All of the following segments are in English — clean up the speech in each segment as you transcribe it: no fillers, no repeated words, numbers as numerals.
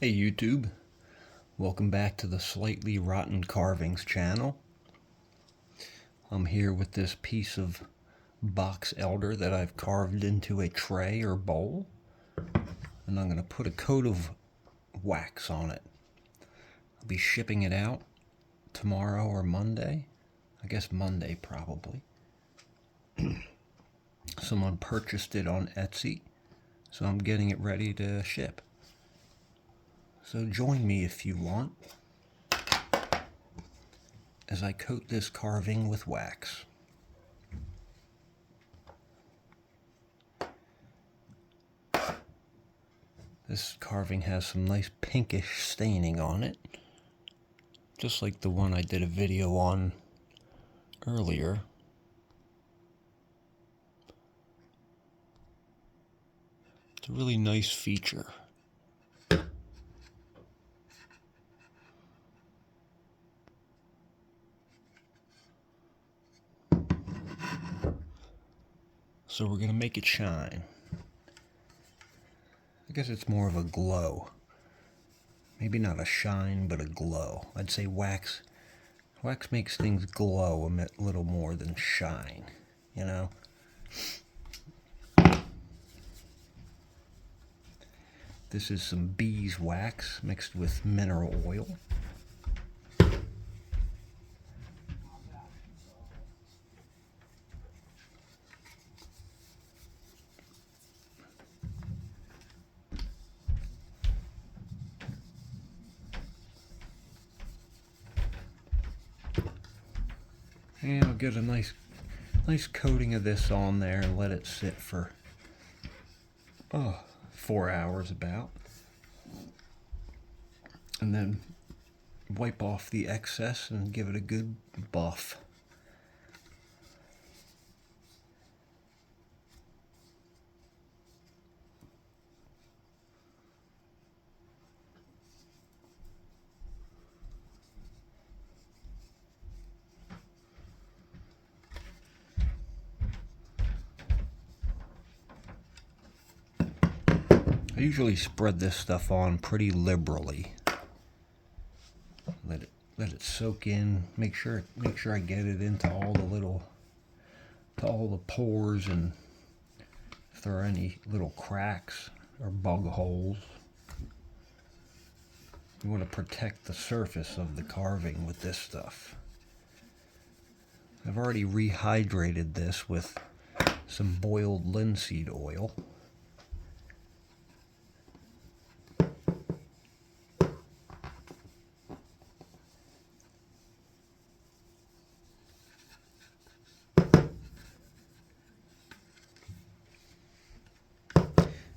Hey YouTube, welcome back to the Slightly Rotten Carvings channel. I'm here with this piece of box elder that I've carved into a tray or bowl, and I'm going to put a coat of wax on it. I'll be shipping it out tomorrow or Monday. I guess Monday probably. Someone purchased it on Etsy, so I'm getting it ready to ship. So join me if you want as I coat this carving with wax. This carving has some nice pinkish staining on it, just like the one I did a video on earlier. It's a really nice feature. So we're going to make it shine. I guess it's more of a glow. Maybe not a shine, but a glow. I'd say wax makes things glow a little more than shine, you know? This is some beeswax mixed with mineral oil. And I'll get a nice coating of this on there and let it sit for 4 hours about. And then wipe off the excess and give it a good buff. I usually spread this stuff on pretty liberally. Let it soak in. Make sure I get it into all the pores, and if there are any little cracks or bug holes. You want to protect the surface of the carving with this stuff. I've already rehydrated this with some boiled linseed oil.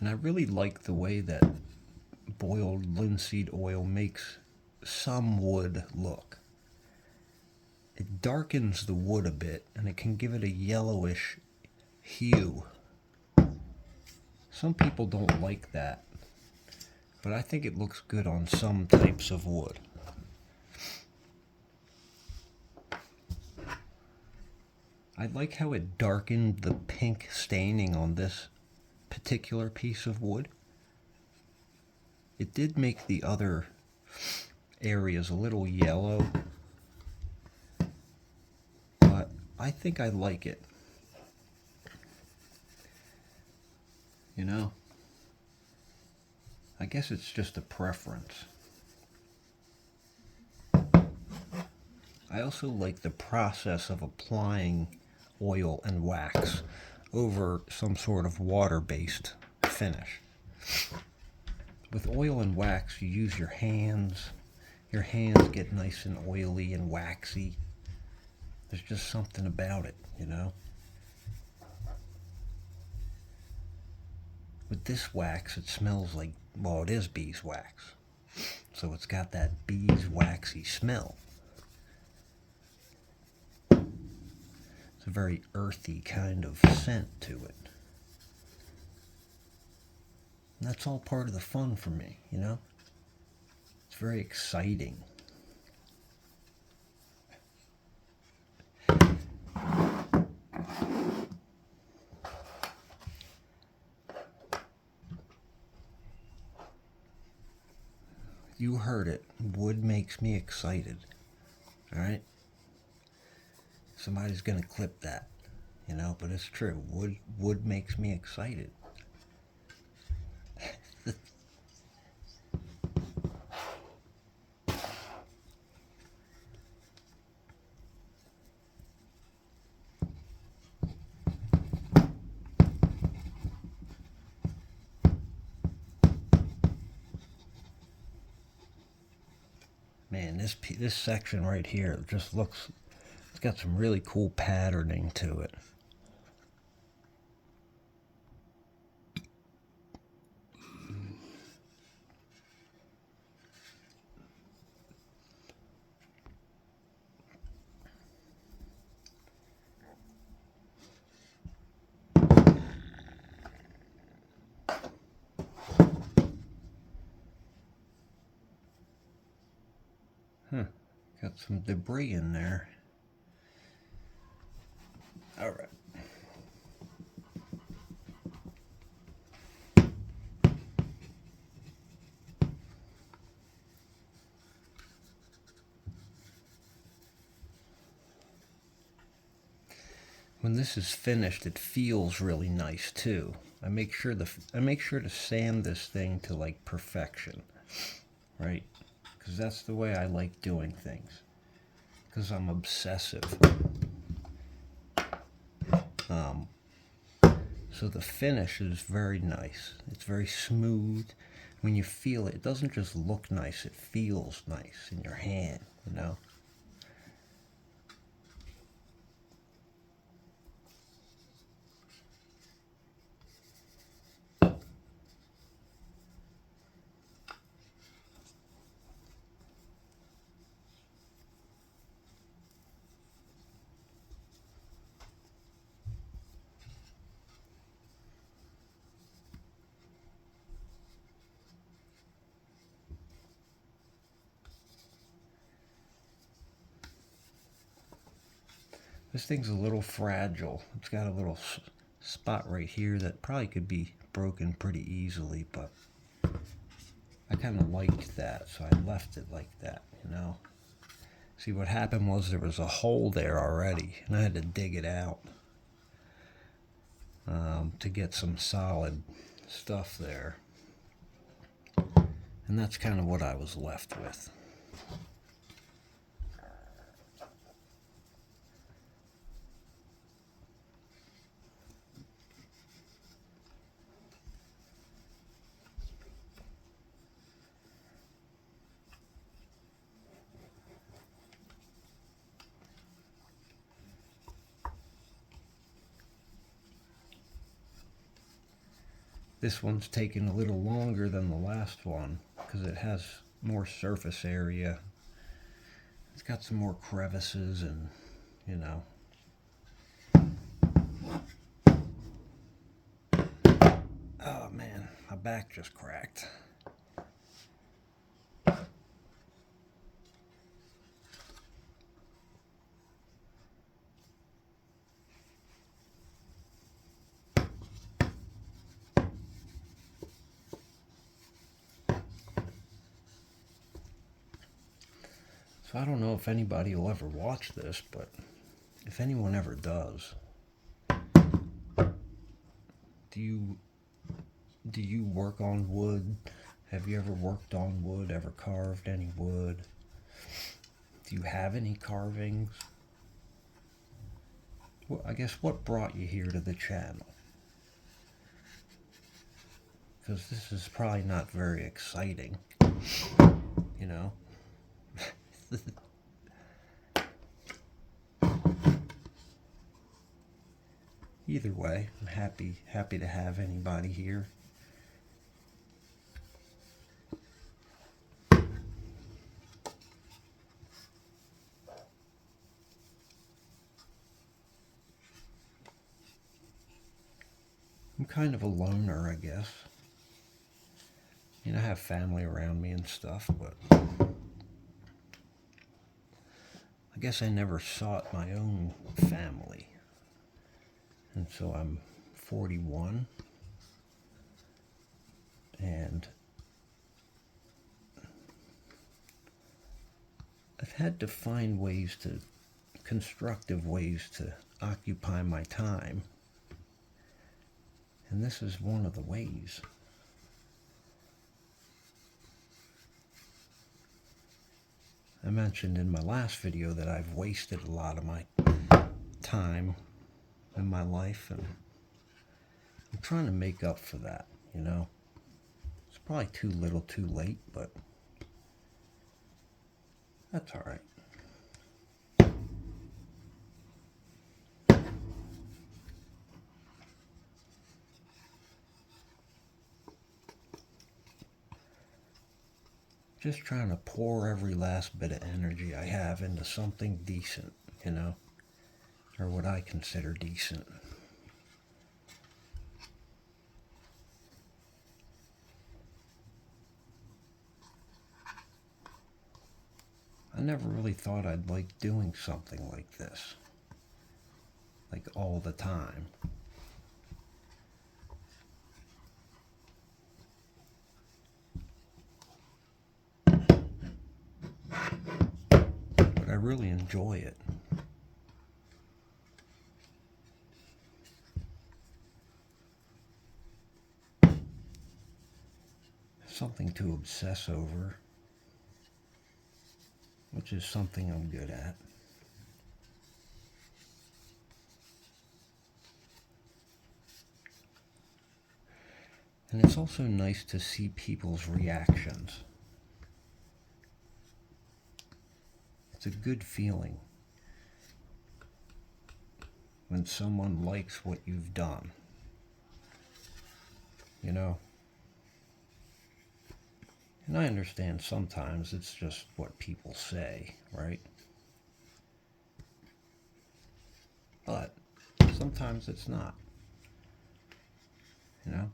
And I really like the way that boiled linseed oil makes some wood look. It darkens the wood a bit, and it can give it a yellowish hue. Some people don't like that, but I think it looks good on some types of wood. I like how it darkened the pink staining on this particular piece of wood. It did make the other areas a little yellow, but I think I like it. You know, I guess it's just a preference. I also like the process of applying oil and wax over some sort of water-based finish. With oil and wax, you use your hands. Your hands get nice and oily and waxy. There's just something about it, you know? With this wax, it smells like, well, it is beeswax. So it's got that beeswaxy smell. It's a very earthy kind of scent to it. And that's all part of the fun for me, you know? It's very exciting. You heard it. Wood makes me excited. All right? Somebody's going to clip that, you know, but it's true. Wood makes me excited. Man, this section right here just looks, it's got some really cool patterning to it. Huh, got some debris in there. All right. When this is finished, it feels really nice too. I make sure to sand this thing to like perfection, right? Because that's the way I like doing things. Because I'm obsessive. So the finish is very nice. It's very smooth. When you feel it, it doesn't just look nice, it feels nice in your hand, you know? This thing's a little fragile. It's got a little spot right here that probably could be broken pretty easily, but I kind of liked that, so I left it like that, you know. See, what happened was there was a hole there already, and I had to dig it out to get some solid stuff there. And that's kind of what I was left with. This one's taking a little longer than the last one because it has more surface area. It's got some more crevices and, you know. Oh man, my back just cracked. So I don't know if anybody will ever watch this, but if anyone ever does, do you work on wood? Have you ever worked on wood? Ever carved any wood? Do you have any carvings? Well, I guess what brought you here to the channel? Because this is probably not very exciting, you know? Either way, I'm happy to have anybody here. I'm kind of a loner, I guess. You know, I have family around me and stuff, but I guess I never sought my own family. And so I'm 41, and had to find constructive ways to occupy my time. And this is one of the ways. I mentioned in my last video that I've wasted a lot of my time in my life, and I'm trying to make up for that, you know. It's probably too little too late, but that's all right. Just trying to pour every last bit of energy I have into something decent, you know, or what I consider decent. I never really thought I'd like doing something like this, like all the time. But I really enjoy it. Something to obsess over, which is something I'm good at. And it's also nice to see people's reactions. It's a good feeling when someone likes what you've done, you know. And I understand sometimes it's just what people say, right? But sometimes it's not, you know?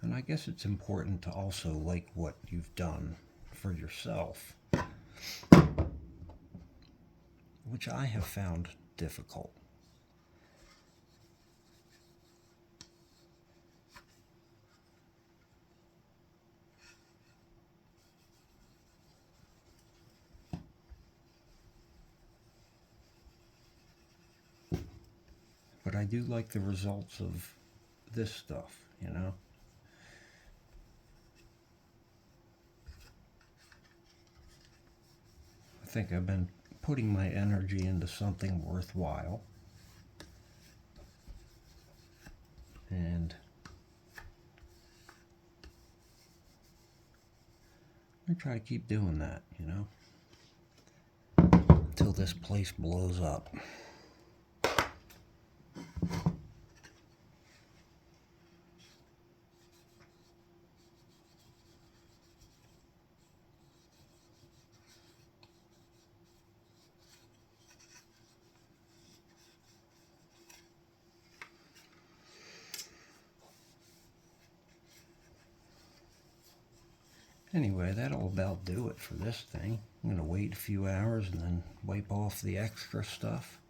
And I guess it's important to also like what you've done for yourself, which I have found difficult. But I do like the results of this stuff, you know? I think I've been putting my energy into something worthwhile. And I try to keep doing that, you know? Until this place blows up. Anyway, that'll about do it for this thing. I'm going to wait a few hours and then wipe off the extra stuff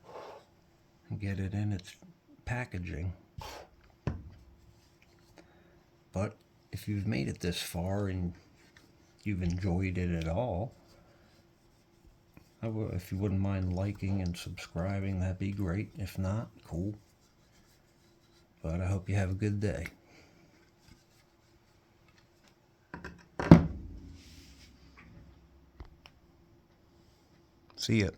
and get it in its packaging. But if you've made it this far and you've enjoyed it at all, if you wouldn't mind liking and subscribing, that'd be great. If not, cool. But I hope you have a good day. See ya.